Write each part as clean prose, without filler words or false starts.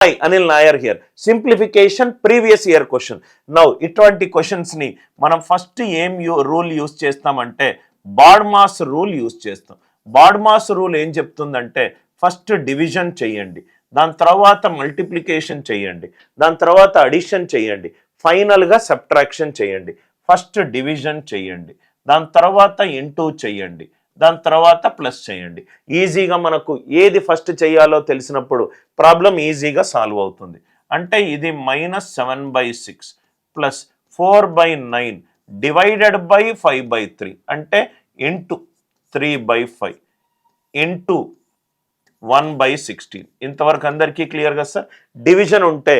Hi, Anil Nair here. Simplification previous year question. Now, ఇటువంటి questions ని మనం first ఏం రూల్ యూస్ చేస్తామంటే బాడ్మాస్ రూల్ యూస్ చేస్తాం. బాడ్మాస్ రూల్ ఏం చెప్తుందంటే ఫస్ట్ డివిజన్ చేయండి, దాని తర్వాత మల్టిప్లికేషన్ చేయండి, దాని తర్వాత అడిషన్ చేయండి, ఫైనల్గా సబ్ట్రాక్షన్ చేయండి. ఫస్ట్ డివిజన్ చేయండి, దాని తర్వాత ఇంటూ చేయండి, దాని తర్వాత ప్లస్ చేయండి. ఈజీగా మనకు ఏది ఫస్ట్ చేయాలో తెలిసినప్పుడు ప్రాబ్లం ఈజీగా సాల్వ్ అవుతుంది. అంటే ఇది -7/6 ప్లస్ 4/9 డివైడెడ్ బై 5/3 అంటే ఇంటూ 3/5 ఇంటూ 1/16. ఇంతవరకు అందరికీ క్లియర్ కదా సార్? డివిజన్ ఉంటే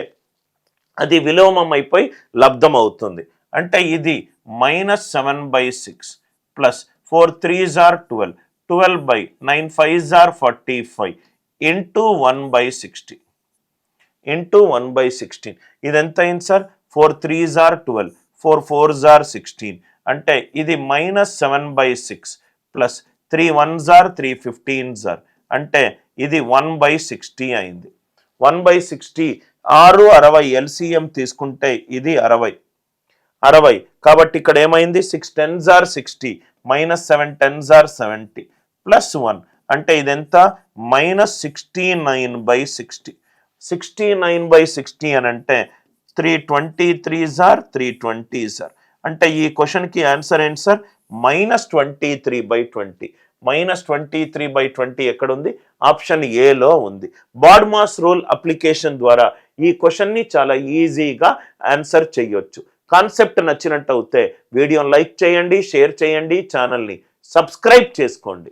అది విలోమం అయిపోయి లబ్ధం అవుతుంది. అంటే ఇది -7/6 plus 4 3s are 12, 12/9 5s are 45 into 1/16 into 1/16. ఇది ఎంత అయింది sir? 4 3s are 12, 4 4s are 16. అంటే ఇది -7/6 plus 3 1s are 3 15s are అంటే ఇది 1/60 అయింది. 1/60 6 60 LCM తీసుకుంటే ఇది 60 కాబట్టి ఇక్కడ ఏమైంది? 6 10s are 60 -7 10s are 70 plus 1 అంటే ఇదెంత? -69/60. 69/60 అని అంటే 323s are 320s are అంటే ఈ క్వశ్చన్కి ఆన్సర్ ఏంటి సార్? -23/20. -23/20 ఎక్కడుంది? ఆప్షన్ ఏలో ఉంది. బాడ్మాస్ రూల్ అప్లికేషన్ ద్వారా ఈ క్వశ్చన్ని చాలా ఈజీగా ఆన్సర్ చేయొచ్చు. కాన్సెప్ట్ నచ్చినట్టు అయితే వీడియోని లైక్ చేయండి, షేర్ చేయండి, ఛానల్ని సబ్స్క్రైబ్ చేసుకోండి.